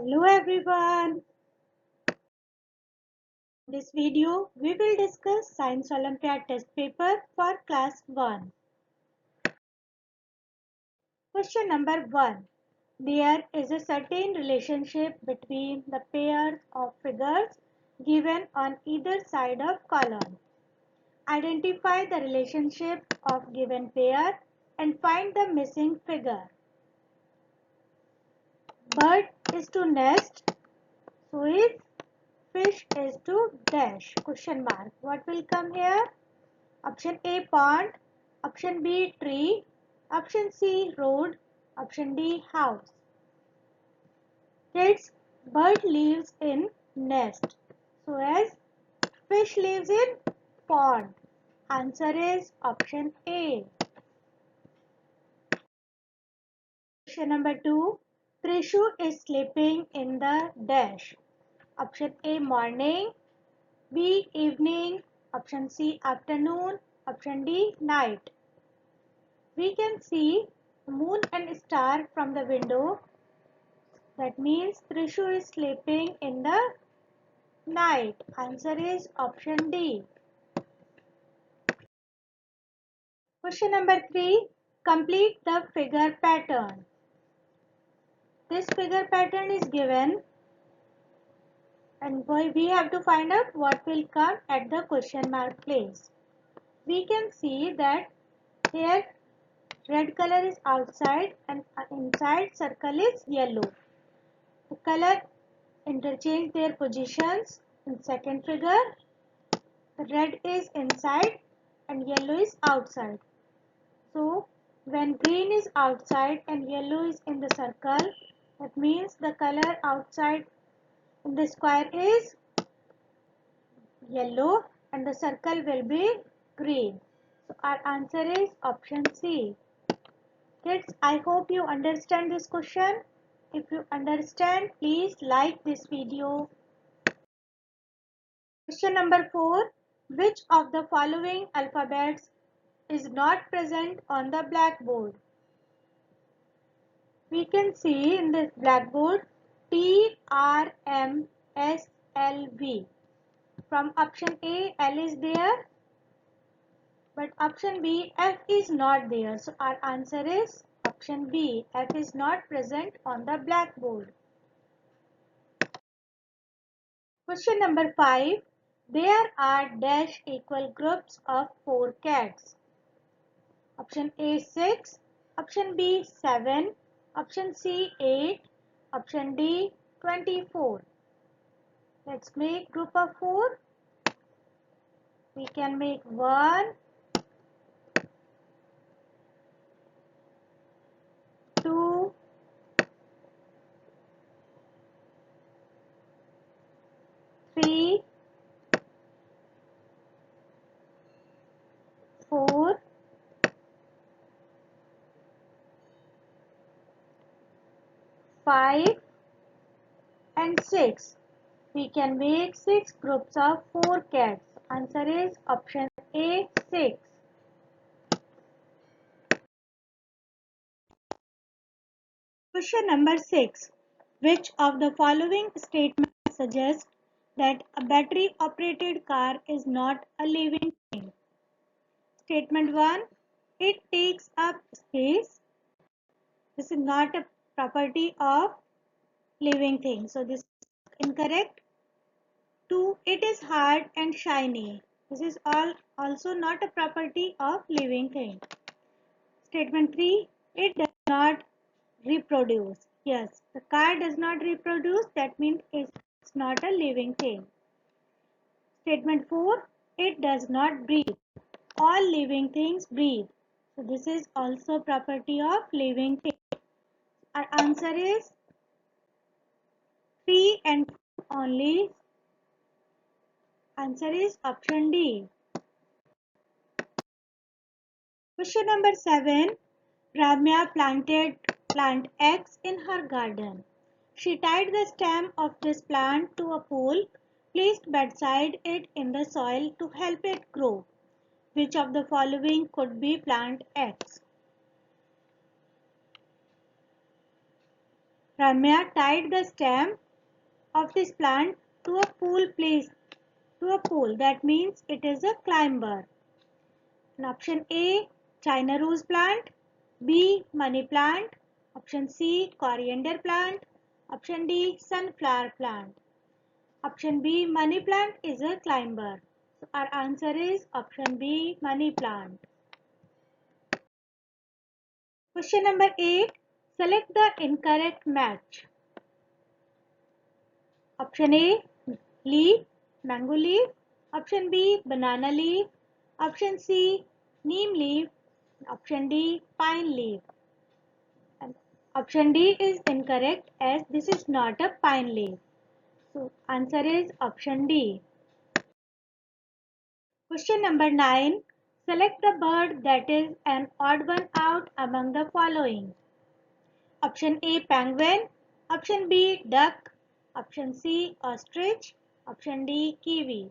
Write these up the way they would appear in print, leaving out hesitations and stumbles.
Hello everyone. In this video, we will discuss Science Olympiad test paper for class 1. Question number 1. There is a certain relationship between the pairs of figures given on either side of column. Identify the relationship of given pair and find the missing figure. Bird is to nest, so is fish is to dash question mark. What will come here? Option A pond, option B tree, option C road, option D house. Kids, bird lives in nest, so as fish lives in pond. Answer is option A. Question number 2. Trishu is sleeping in the dash. Option A morning, B evening, option C afternoon, option D night. We can see moon and star from the window. That means Trishu is sleeping in the night. Answer is option D. Question number 3. Complete the figure pattern. This figure pattern is given and we have to find out what will come at the question mark place. We can see that here red color is outside and inside circle is yellow. The color interchange their positions in second figure. Red is inside and yellow is outside. So when green is outside and yellow is in the circle, that means the color outside in the square is yellow and the circle will be green. So our answer is option C. Kids, I hope you understand this question. If you understand, please like this video. Question number 4. Which of the following alphabets is not present on the blackboard? We can see in this blackboard T, R, M, S, L, V. From option A, L is there, but option B, F is not there. So our answer is option B, F is not present on the blackboard. Question number 5. There are dash equal groups of 4 cats. Option A 6, option B 7, option C 8, option D 24. Let's make group of 4. We can make 1, 2, 3, 4, 5 and 6. We can make 6 groups of 4 cats. Answer is option A 6. Question number 6. Which of the following statements suggests that a battery operated car is not a living thing? Statement 1. It takes up space. This is not a property of living thing. So this is incorrect. 2. It is hard and shiny. This is also not a property of living thing. Statement 3. It does not reproduce. Yes, the car does not reproduce. That means it's not a living thing. Statement 4. It does not breathe. All living things breathe. So this is also property of living thing. Our answer is 3 and 4 only. Answer is option D. Question number 7. Ramya planted plant X in her garden. She tied the stem of this plant to a pole placed beside it in the soil to help it grow. Which of the following could be plant X? Ramya tied the stem of this plant to a pole. That means it is a climber. And option A, China rose plant. B, money plant. Option C, coriander plant. Option D, sunflower plant. Option B, money plant is a climber. So our answer is option B, money plant. Question number 8. Select the incorrect match. Option A, leaf, mango leaf. Option B, banana leaf. Option C, neem leaf. Option D, pine leaf. And option D is incorrect as this is not a pine leaf. So answer is option D. Question number 9. Select the bird that is an odd one out among the following. Option A, penguin. Option B, duck. Option C, ostrich. Option D, kiwi.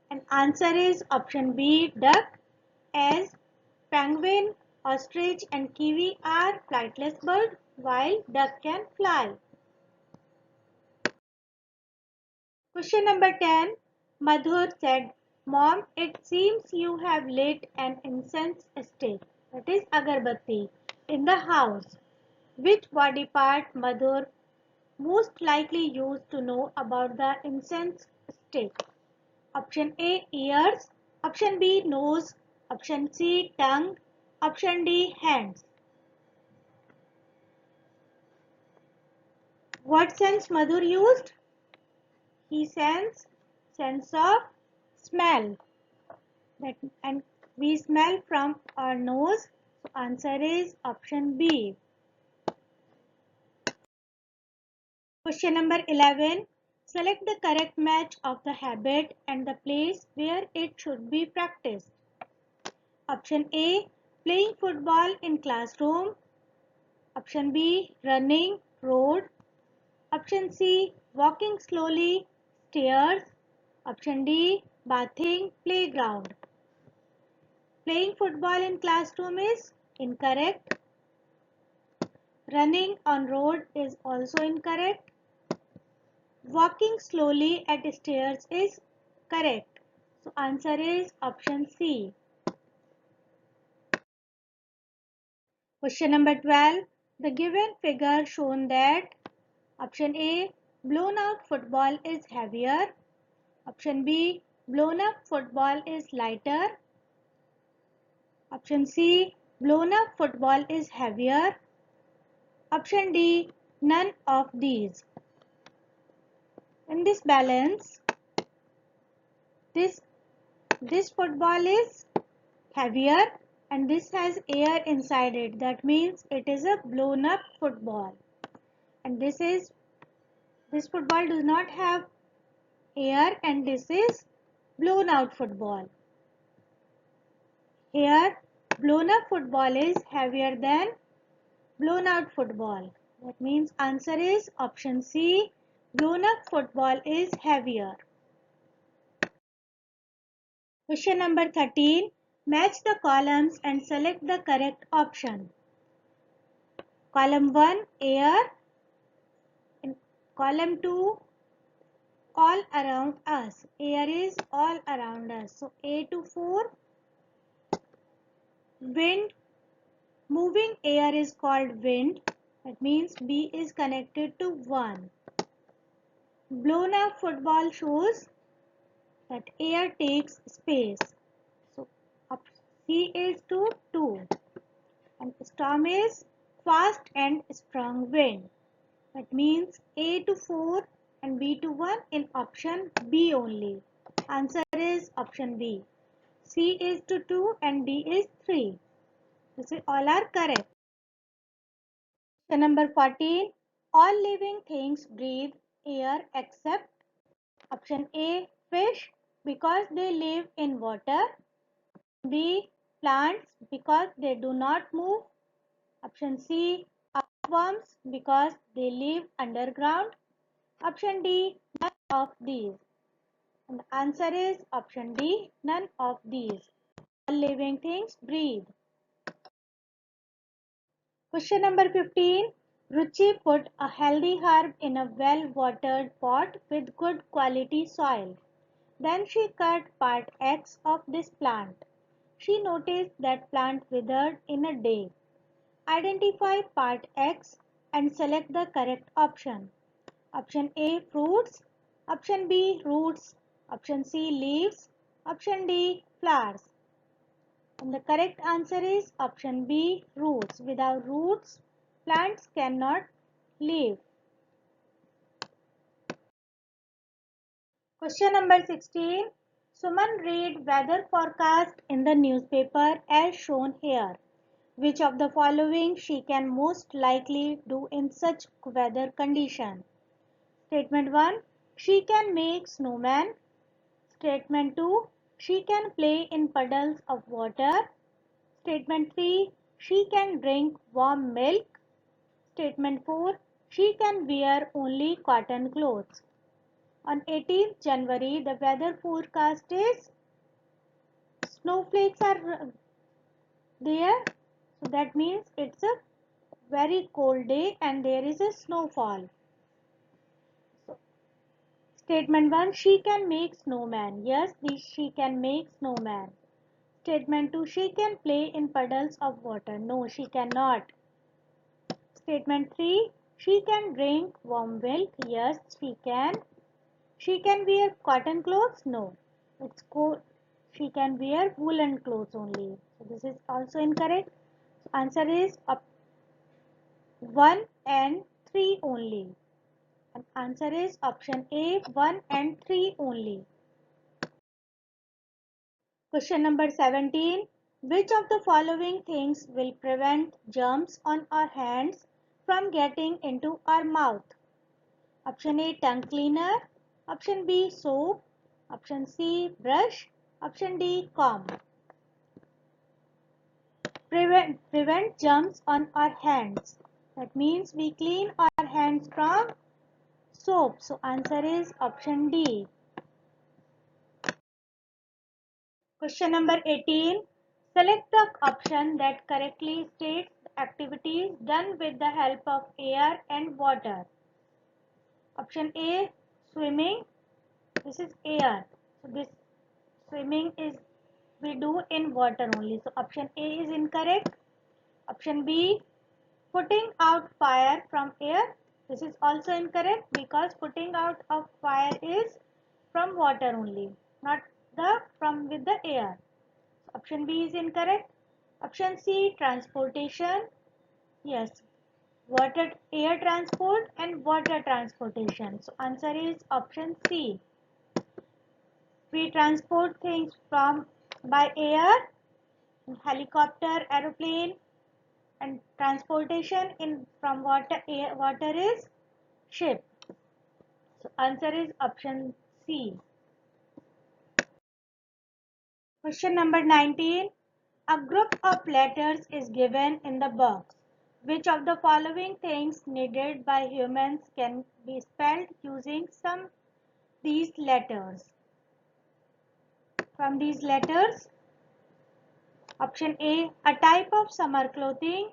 And answer is option B, duck, as penguin, ostrich and kiwi are flightless birds while duck can fly. Question number 10. Madhur said, Mom, it seems you have lit an incense stick, that is agarbatti, in the house. Which body part Madhur most likely used to know about the incense stick? Option A, ears. Option B, nose. Option C, tongue. Option D, hands. What sense Madhur used? He sense of smell. And we smell from our nose. So answer is option B. Question number 11. Select the correct match of the habit and the place where it should be practiced. Option A, playing football in classroom. Option B, running, road. Option C, walking slowly, stairs. Option D, bathing, playground. Playing football in classroom is incorrect. Running on road is also incorrect. Walking slowly at stairs is correct. So answer is option C. Question number 12. The given figure shown that option A, blown out football is heavier. Option B, blown up football is lighter. Option C, blown up football is heavier. Option D, none of these. In this balance, this football is heavier and this has air inside it. That means it is a blown up football. And this football does not have air and this is blown out football. Here, blown up football is heavier than blown out football. That means answer is option C. Blown up football is heavier. Question number 13. Match the columns and select the correct option. Column 1, air. In column 2, all around us. Air is all around us. So A to 4. Wind. Moving air is called wind. That means B is connected to 1. Blown up football shows that air takes space. So C is to 2. And storm is fast and strong wind. That means A to 4 and B to 1 in option B only. Answer is option B. C is to 2 and D is 3. This is all are correct. Question number 14. All living things breathe air except option A, fish, because they live in water. B, plants, because they do not move. Option C, earthworms, because they live underground. Option D, none of these. And the answer is option D, none of these. All living things breathe. Question number 15. Ruchi put a healthy herb in a well-watered pot with good quality soil. Then she cut part X of this plant. She noticed that plant withered in a day. Identify part X and select the correct option. Option A, fruits. Option B, roots. Option C, leaves. Option D, flowers. And the correct answer is option B, roots. Without roots, plants cannot live. Question number 16. Suman read weather forecast in the newspaper as shown here. Which of the following she can most likely do in such weather condition? Statement 1. She can make snowman. Statement 2. She can play in puddles of water. Statement 3. She can drink warm milk. Statement 4. She can wear only cotton clothes. On 18th January, the weather forecast is snowflakes are there. So that means it's a very cold day and there is a snowfall. So, statement 1, she can make snowman. Yes, she can make snowman. Statement 2, she can play in puddles of water. No, she cannot. Statement 3, she can drink warm milk. Yes, she can. She can wear cotton clothes. No, it's cold. She can wear woolen clothes only. So this is also incorrect. Answer is 1 and 3 only. And answer is option A, 1 and 3 only. Question number 17. Which of the following things will prevent germs on our hands from getting into our mouth? Option A, tongue cleaner. Option B, soap. Option C, brush. Option D, comb. Prevent germs on our hands. That means we clean our hands from soap. So answer is option D. Question number 18. Select the option that correctly states the activities done with the help of air and water. Option A, swimming. This is air. So this swimming is we do in water only. So option A is incorrect. Option B, putting out fire from air. This is also incorrect because putting out of fire is from water only, not the from with the air. Option B is incorrect. Option C, transportation. Yes, water, air transport and water transportation. So answer is option C. We transport things from by air, helicopter, aeroplane, and transportation in from water. Water is ship. So answer is option C. Question number 19. A group of letters is given in the box. Which of the following things needed by humans can be spelled using some these letters? From these letters, option A, a type of summer clothing.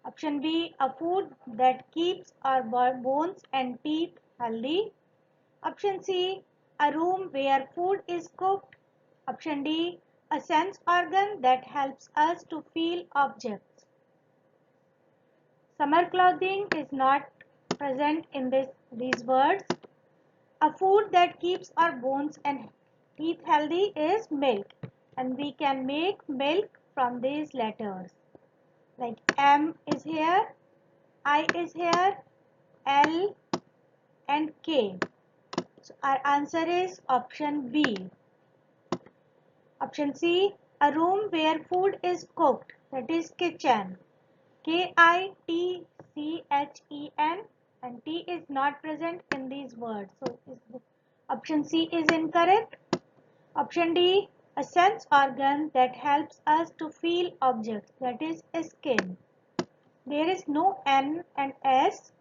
Option B, a food that keeps our bones and teeth healthy. Option C, a room where food is cooked. Option D, a sense organ that helps us to feel objects. Summer clothing is not present in these words. A food that keeps our bones and teeth healthy is milk, and we can make milk from these letters. Like M is here, I is here, L and K. So our answer is option B. Option C, a room where food is cooked, that is kitchen. Kitchen, and T is not present in these words. So option C is incorrect. Option D, a sense organ that helps us to feel objects, that is skin. There is no N and S,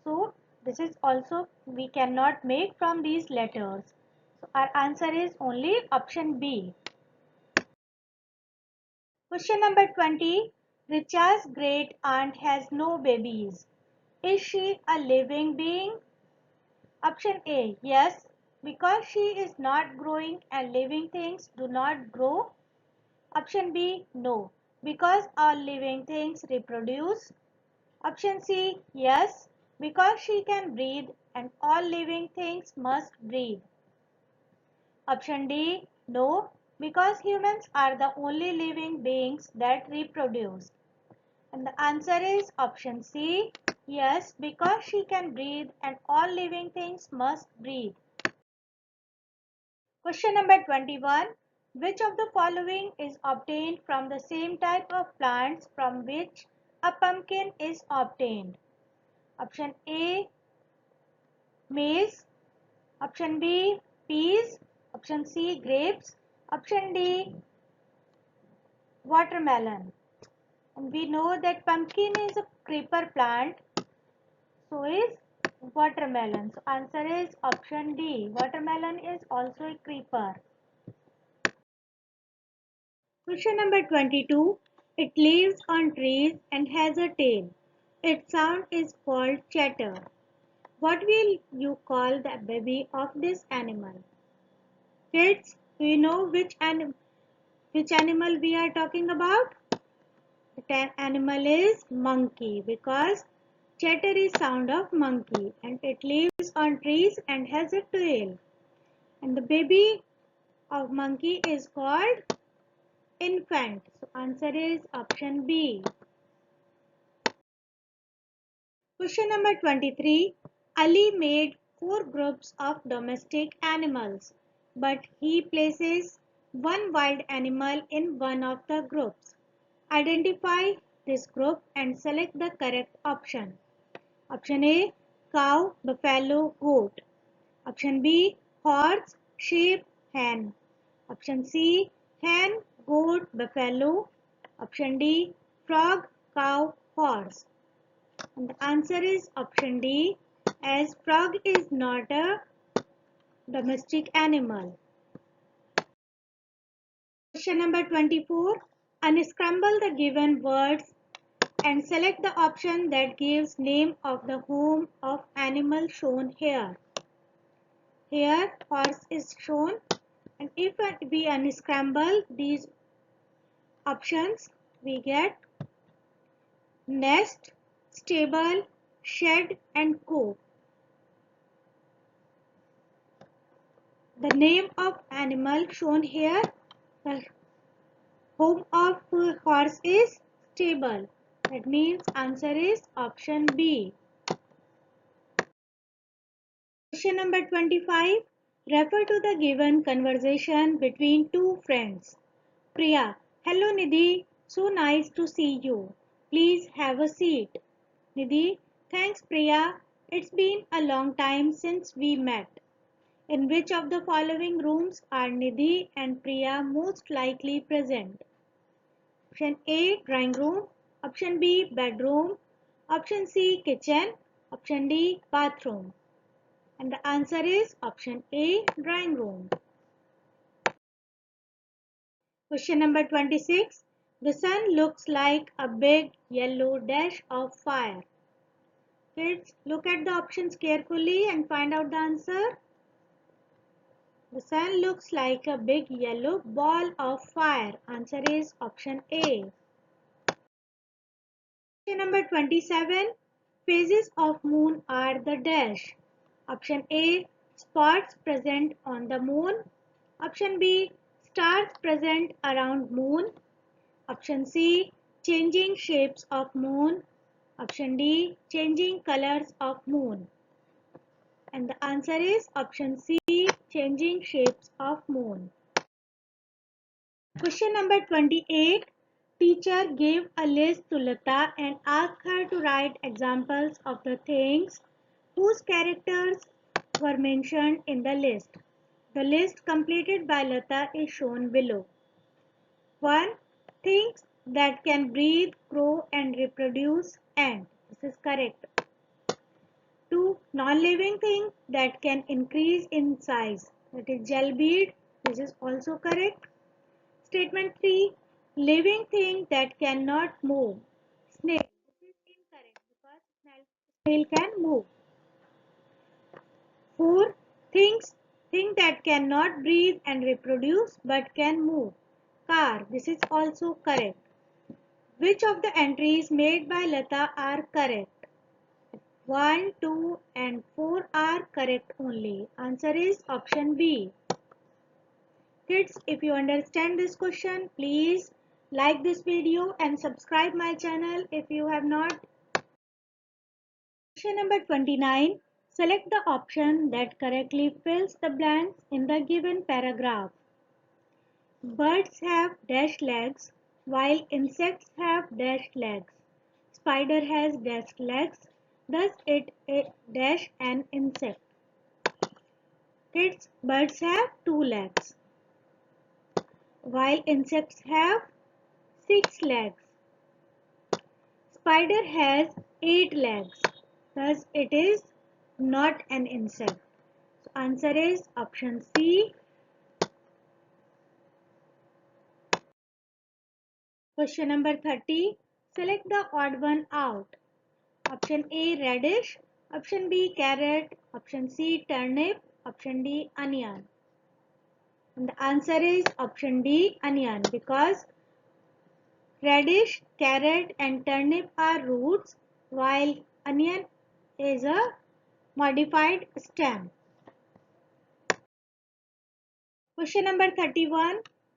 so this is also we cannot make from these letters. So our answer is only option B. Question number 20. Richa's great aunt has no babies. Is she a living being? Option A, yes, because she is not growing and living things do not grow. Option B, no, because all living things reproduce. Option C, yes, because she can breathe and all living things must breathe. Option D, no, because humans are the only living beings that reproduce. And the answer is option C, yes, because she can breathe and all living things must breathe. Question number 21. Which of the following is obtained from the same type of plants from which a pumpkin is obtained? Option A, maize. Option B, peas. Option C, grapes. Option D, watermelon. And we know that pumpkin is a creeper plant. So is watermelon. So answer is option D. Watermelon is also a creeper. Question number 22. It lives on trees and has a tail. Its sound is called chatter. What will you call the baby of this animal? Kids, do you know which animal we are talking about? The animal is monkey because chatter is sound of monkey and it lives on trees and has a tail. And the baby of monkey is called infant. So answer is option B. Question number 23. Ali made four groups of domestic animals, but he places one wild animal in one of the groups. Identify this group and select the correct option. Option A, cow, buffalo, goat. Option B, horse, sheep, hen. Option C, hen, goat, buffalo. Option D, frog, cow, horse. And the answer is option D, as frog is not a domestic animal. Question number 24. Unscramble the given words and select the option that gives name of the home of animal shown here. Here horse is shown, and if we unscramble these options, we get nest, stable, shed and coop. The name of animal shown here, the home of horse is stable. That means answer is option B. Question number 25. Refer to the given conversation between two friends. Priya, hello Nidhi, so nice to see you. Please have a seat. Nidhi, thanks Priya. It's been a long time since we met. In which of the following rooms are Nidhi and Priya most likely present? Option A, drawing room. Option B, bedroom. Option C, kitchen. Option D, bathroom. And the answer is option A, drawing room. Question number 26. The sun looks like a big yellow dash of fire. Kids, look at the options carefully and find out the answer. The sun looks like a big yellow ball of fire. Answer is option A. Question number 27. Phases of moon are the dash. Option A, spots present on the moon. Option B, stars present around moon. Option C, changing shapes of moon. Option D, changing colors of moon. And the answer is option C, changing shapes of moon. Question number 28. Teacher gave a list to Lata and asked her to write examples of the things whose characters were mentioned in the list. The list completed by Lata is shown below. 1. Things that can breathe, grow and reproduce ant. This is correct. 2. Non-living thing that can increase in size. That is gel bead. This is also correct. Statement 3. Living thing that cannot move. Snail. This is incorrect because Snail can move. 4. Thing that cannot breathe and reproduce but can move. Car. This is also correct. Which of the entries made by Lata are correct? 1, 2 and 4 are correct only. Answer is option B. Kids, if you understand this question, please like this video and subscribe my channel if you have not. Question number 29. Select the option that correctly fills the blanks in the given paragraph. Birds have dash legs while insects have dash legs. Spider has dash legs, thus it a dash an insect. Kids, birds have 2 legs while insects have 6 legs. Spider has 8 legs, thus it is not an insect. So answer is option C. Question number 30. Select the odd one out. Option A radish, option B carrot, option C turnip, option D onion. And the answer is option D onion, because radish, carrot and turnip are roots while onion is a modified stem. Question number 31.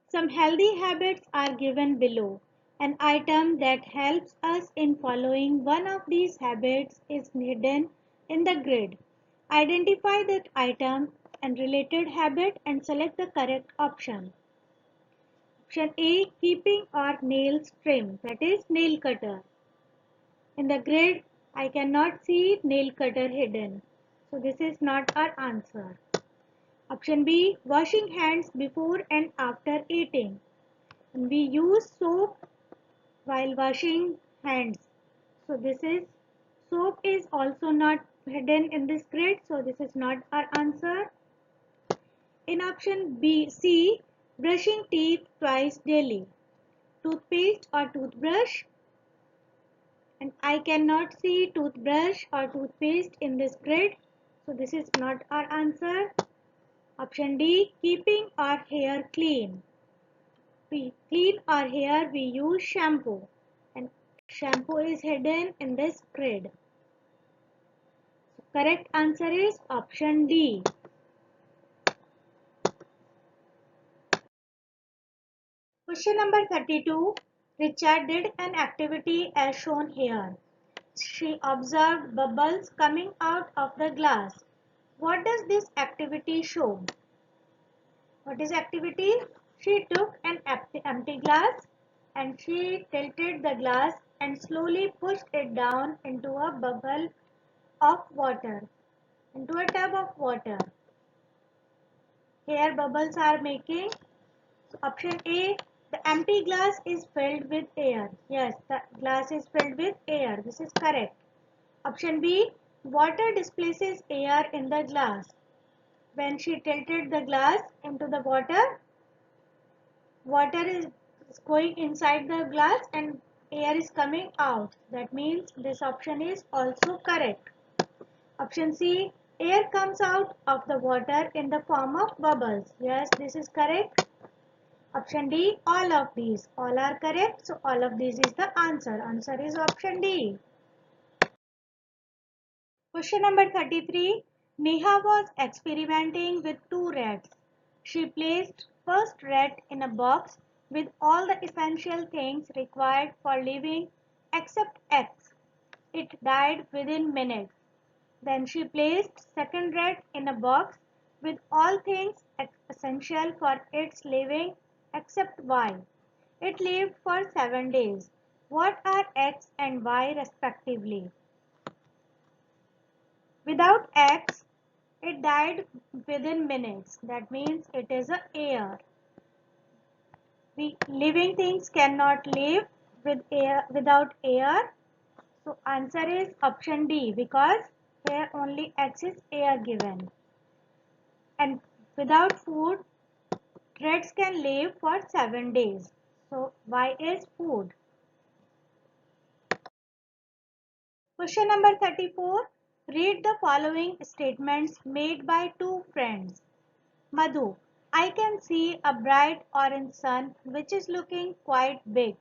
Some healthy habits are given below. An item that helps us in following one of these habits is hidden in the grid. Identify that item and related habit and select the correct option. Option A, keeping our nails trim, that is nail cutter. In the grid, I cannot see nail cutter hidden. So this is not our answer. Option B, washing hands before and after eating. And we use soap while washing hands. So soap is also not hidden in this grid. So this is not our answer. In option B, C, brushing teeth twice daily. Toothpaste or toothbrush? And I cannot see toothbrush or toothpaste in this grid. So this is not our answer. Option D, keeping our hair clean. We clean our hair, we use shampoo. And shampoo is hidden in this grid. So correct answer is option D. Question number 32. Richa did an activity as shown here. She observed bubbles coming out of the glass. What does this activity show? What is activity? She took an empty glass and she tilted the glass and slowly pushed it down into a bubble of water, into a tub of water. Here bubbles are making. So option A, the empty glass is filled with air. Yes, the glass is filled with air. This is correct. Option B, water displaces air in the glass. When she tilted the glass into the water is going inside the glass and air is coming out. That means this option is also correct. Option C, air comes out of the water in the form of bubbles. Yes, this is correct. Option D, all of these. All are correct. So all of these is the answer. Answer is option D. Question number 33. Neha was experimenting with 2 rats. She placed first rat in a box with all the essential things required for living except eggs. It died within minutes. Then she placed second rat in a box with all things essential for its living except Y. It lived for 7 days. What are X and Y respectively? Without X, it died within minutes. That means it is a air. Living things cannot live without air. So answer is option D, because here only X is air given. And without food, rats can live for 7 days. So Y is food. Question number 34. Read the following statements made by two friends. Madhu, I can see a bright orange sun which is looking quite big.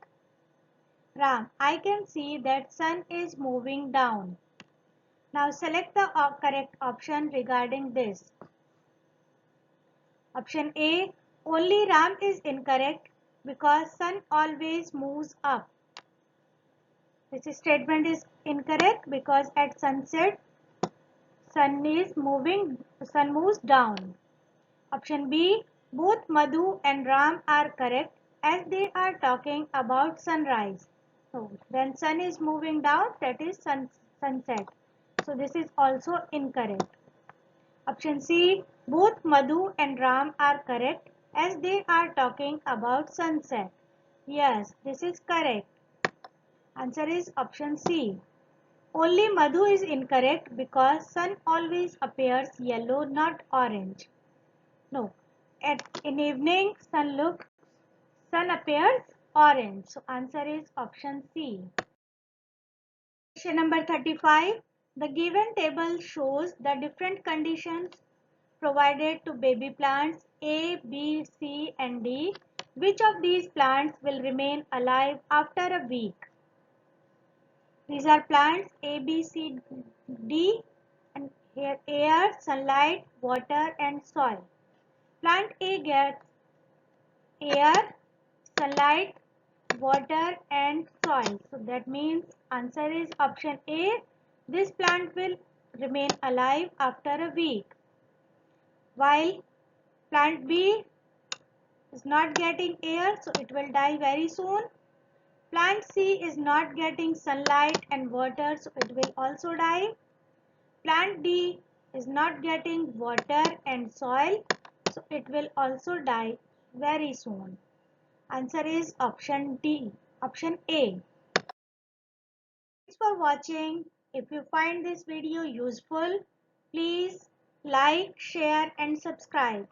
Ram, I can see that sun is moving down. Now select the correct option regarding this. Option A, only Ram is incorrect because sun always moves up. This statement is incorrect because at sunset sun moves down. Option B, both Madhu and Ram are correct as they are talking about sunrise. So when sun is moving down, that is sunset. So this is also incorrect. Option C, both Madhu and Ram are correct as they are talking about sunset. Yes, this is correct. Answer is option C. Only Madhu is incorrect because sun always appears yellow, not orange. No, in evening sun appears orange. So answer is option C. Question number 35. The given table shows the different conditions provided to baby plants A, B, C and D. Which of these plants will remain alive after a week? These are plants A, B, C, D, and here air, sunlight, water and soil. Plant A gets air, sunlight, water and soil. So that means answer is option A. This plant will remain alive after a week. While plant B is not getting air, so it will die very soon. Plant C is not getting sunlight and water, so it will also die. Plant D is not getting water and soil, so it will also die very soon. Answer is option D, option A. Thanks for watching. If you find this video useful, please like, share and subscribe.